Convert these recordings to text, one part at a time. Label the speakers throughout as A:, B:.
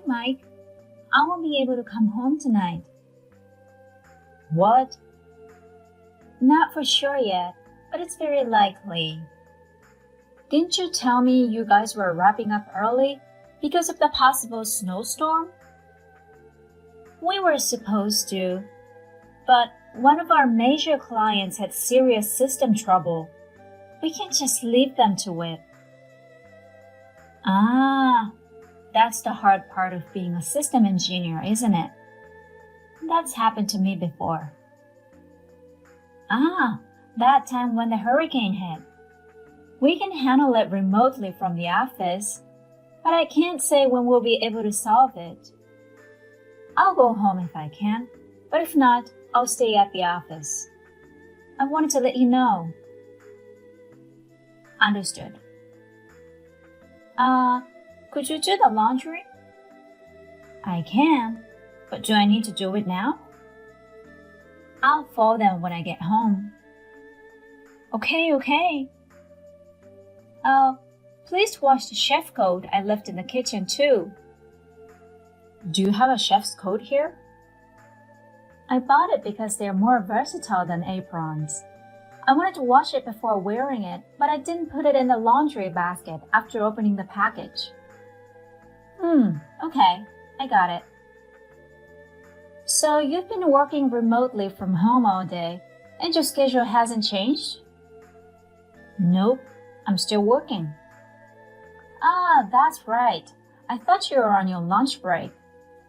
A: Mike. I won't be able to come home tonight.
B: What?
A: Not for sure yet, but it's very likely.
B: Didn't you tell me you guys were wrapping up early because of the possible snowstorm?
A: We were supposed to, but one of our major clients had serious system trouble. We can't just leave them to it.
B: Ah, that's the hard part of being a system engineer, isn't it? That's happened to me before.
A: Ah, that time when the hurricane hit. We can handle it remotely from the office, but I can't say when we'll be able to solve it. I'll go home if I can, but if not, I'll stay at the office. I wanted to let you know.
B: Understood.
A: Could you do the laundry?
B: I can, but do I need to do it now?
A: I'll fold them when I get home.
B: Okay.
A: Please wash the chef coat I left in the kitchen too.
B: Do you have a chef's coat here?
A: I bought it because they're more versatile than aprons. I wanted to wash it before wearing it, but I didn't put it in the laundry basket after opening the package.
B: Okay, I got it.
A: So you've been working remotely from home all day, and your schedule hasn't changed?
B: Nope, I'm still working.
A: Ah, that's right. I thought you were on your lunch break.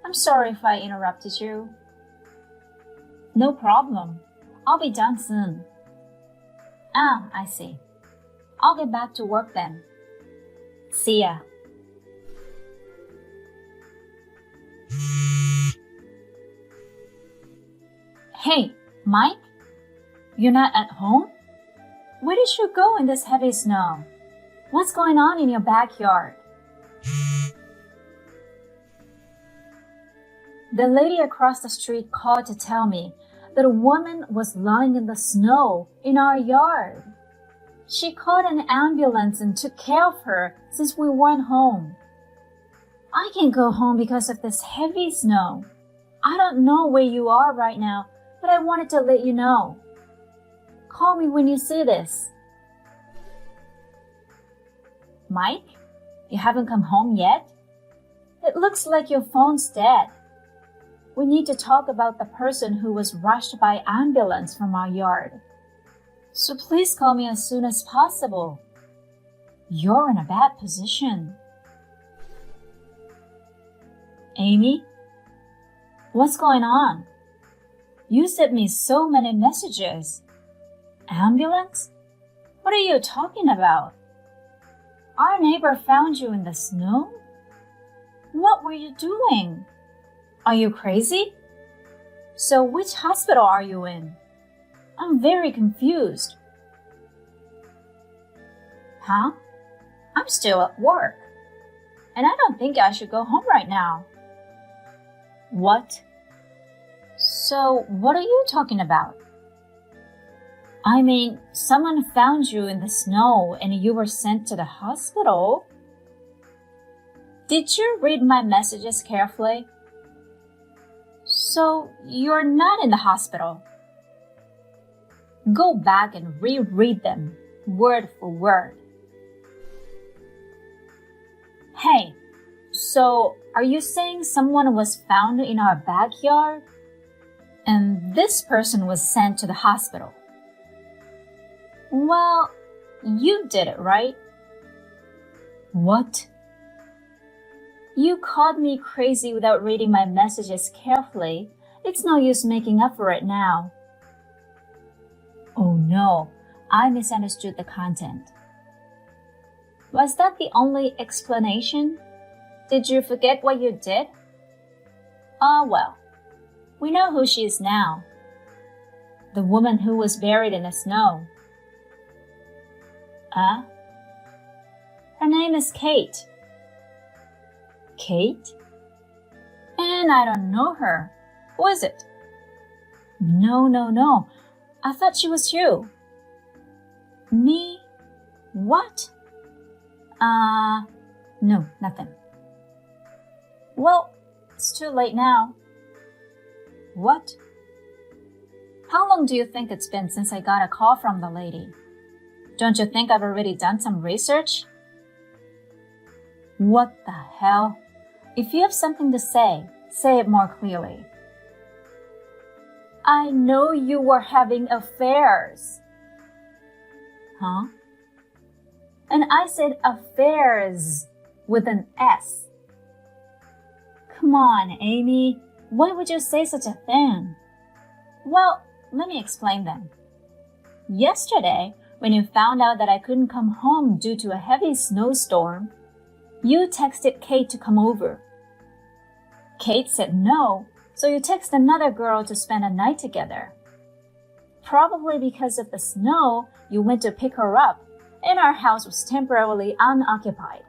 A: I'm sorry if I interrupted you.
B: No problem. I'll be done soon.
A: Ah, I see. I'll get back to work then.
B: See ya.
A: Hey, Mike? You're not at home? Where did you go in this heavy snow? What's going on in your backyard? The lady across the street called to tell me that a woman was lying in the snow in our yard. She called an ambulance and took care of her since we weren't home. I can't go home because of this heavy snow. I don't know where you are right now, but I wanted to let you know. Call me when you see this.
B: Mike, you haven't come home yet?
A: It looks like your phone's dead. We need to talk about the person who was rushed by ambulance from our yard. So please call me as soon as possible. You're in a bad position.
B: Amy?
A: What's going on? You sent me so many messages. Ambulance? What are you talking about? Our neighbor found you in the snow? What were you doing? Are you crazy? So which hospital are you in? I'm very confused.
B: Huh? I'm still at work. And I don't think I should go home right now.
A: What? So what are you talking about?
B: I mean, someone found you in the snow and you were sent to the hospital.
A: Did you read my messages carefully? So you're not in the hospital. Go back and reread them, word for word. Hey, so are you saying someone was found in our backyard? And this person was sent to the hospital? Well, you did it, right?
B: What?
A: You called me crazy without reading my messages carefully. It's no use making up for it now.
B: Oh no, I misunderstood the content.
A: Was that the only explanation? Did you forget what you did? Well, we know who she is now. The woman who was buried in the snow. Her name is Kate.
B: Kate?
A: And I don't know her. Who is it?
B: No.
A: I thought she was you. Me? What?
B: No, nothing.
A: Well, it's too late now. What? How long do you think it's been since I got a call from the lady? Don't you think I've already done some research? What the hell? If you have something to say it more clearly. I know you were having affairs. Huh? And I said affairs with an S. Come on, Amy. Why would you say such a thing? Well, let me explain then. Yesterday, when you found out that I couldn't come home due to a heavy snowstorm, you texted Kate to come over. Kate said no, so you texted another girl to spend a night together. Probably because of the snow, you went to pick her up, and our house was temporarily unoccupied.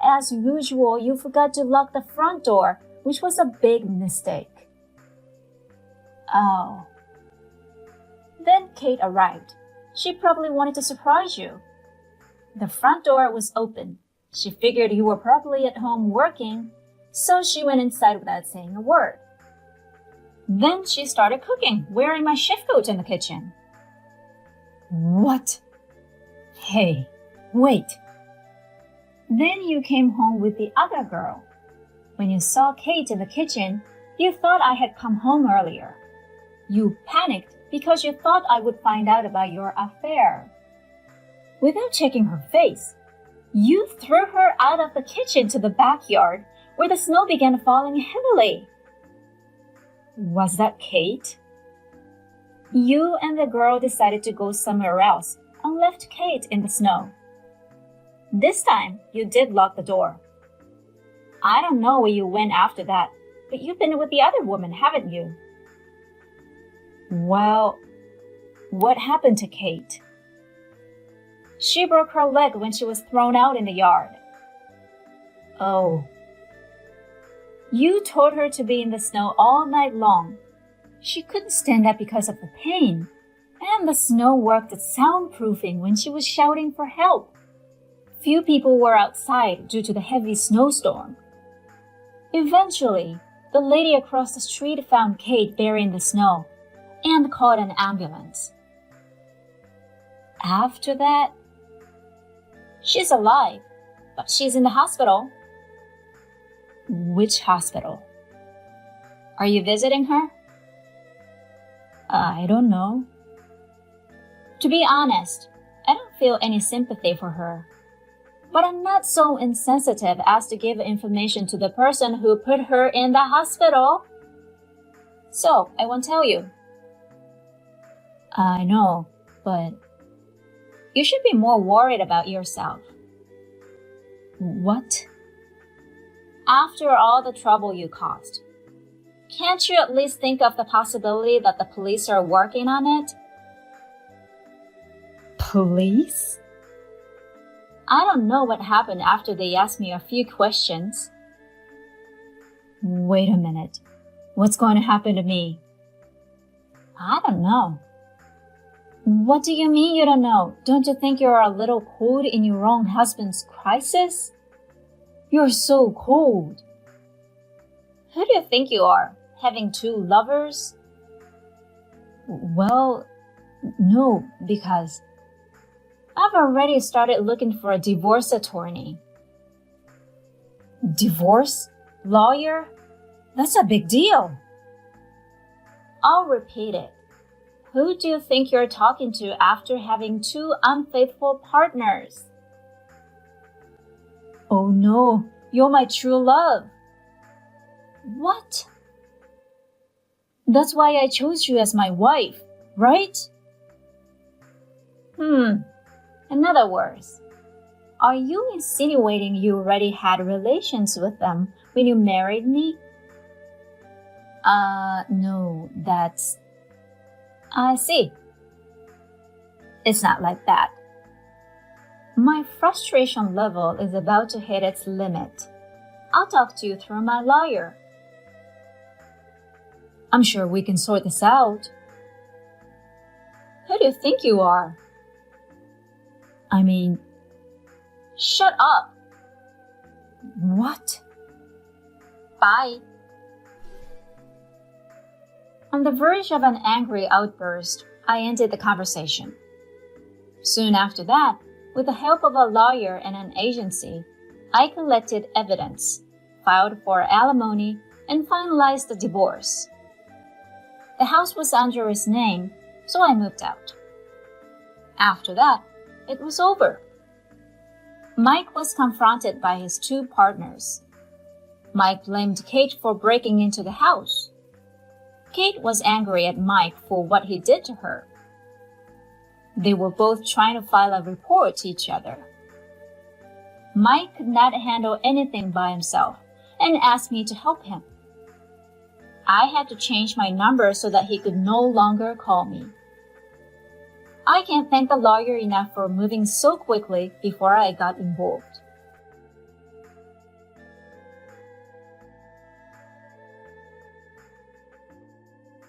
A: As usual, you forgot to lock the front door, which was a big mistake. Oh. Then Kate arrived. She probably wanted to surprise you. The front door was open. She figured you were probably at home working, so she went inside without saying a word. Then she started cooking, wearing my shift coat in the kitchen. What? Hey, wait. Then you came home with the other girl. When you saw Kate in the kitchen, you thought I had come home earlier. You panicked because you thought I would find out about your affair. Without checking her face, you threw her out of the kitchen to the backyard where the snow began falling heavily. Was that Kate? You and the girl decided to go somewhere else and left Kate in the snow. This time, you did lock the door. I don't know where you went after that, but you've been with the other woman, haven't you? Well, what happened to Kate? She broke her leg when she was thrown out in the yard. Oh. You told her to be in the snow all night long. She couldn't stand up because of the pain, and the snow worked as soundproofing when she was shouting for help. Few people were outside due to the heavy snowstorm. Eventually, the lady across the street found Kate buried in the snow and called an ambulance. After that, she's alive, but she's in the hospital. Which hospital? Are you visiting her? I don't know. To be honest, I don't feel any sympathy for her. But I'm not so insensitive as to give information to the person who put her in the hospital. So, I won't tell you. I know, but you should be more worried about yourself. What? After all the trouble you caused, can't you at least think of the possibility that the police are working on it? Police? I don't know what happened after they asked me a few questions. Wait a minute. What's going to happen to me? I don't know. What do you mean you don't know? Don't you think you're a little cold in your own husband's crisis? You're so cold. Who do you think you are? Having two lovers? Well, no, because I've already started looking for a divorce attorney. Divorce? Lawyer? That's a big deal. I'll repeat it. Who do you think you're talking to after having two unfaithful partners? Oh no, you're my true love. What? That's why I chose you as my wife, right? In other words, are you insinuating you already had relations with them when you married me? No, that's... I see. It's not like that. My frustration level is about to hit its limit. I'll talk to you through my lawyer. I'm sure we can sort this out. Who do you think you are? I mean, shut up. What? Bye. On the verge of an angry outburst, I ended the conversation. Soon after that, with the help of a lawyer and an agency, I collected evidence, filed for alimony, and finalized the divorce. The house was under his name, so I moved out. After that, it was over. Mike was confronted by his two partners. Mike blamed Kate for breaking into the house. Kate was angry at Mike for what he did to her. They were both trying to file a report to each other. Mike could not handle anything by himself and asked me to help him. I had to change my number so that he could no longer call me. I can't thank the lawyer enough for moving so quickly before I got involved.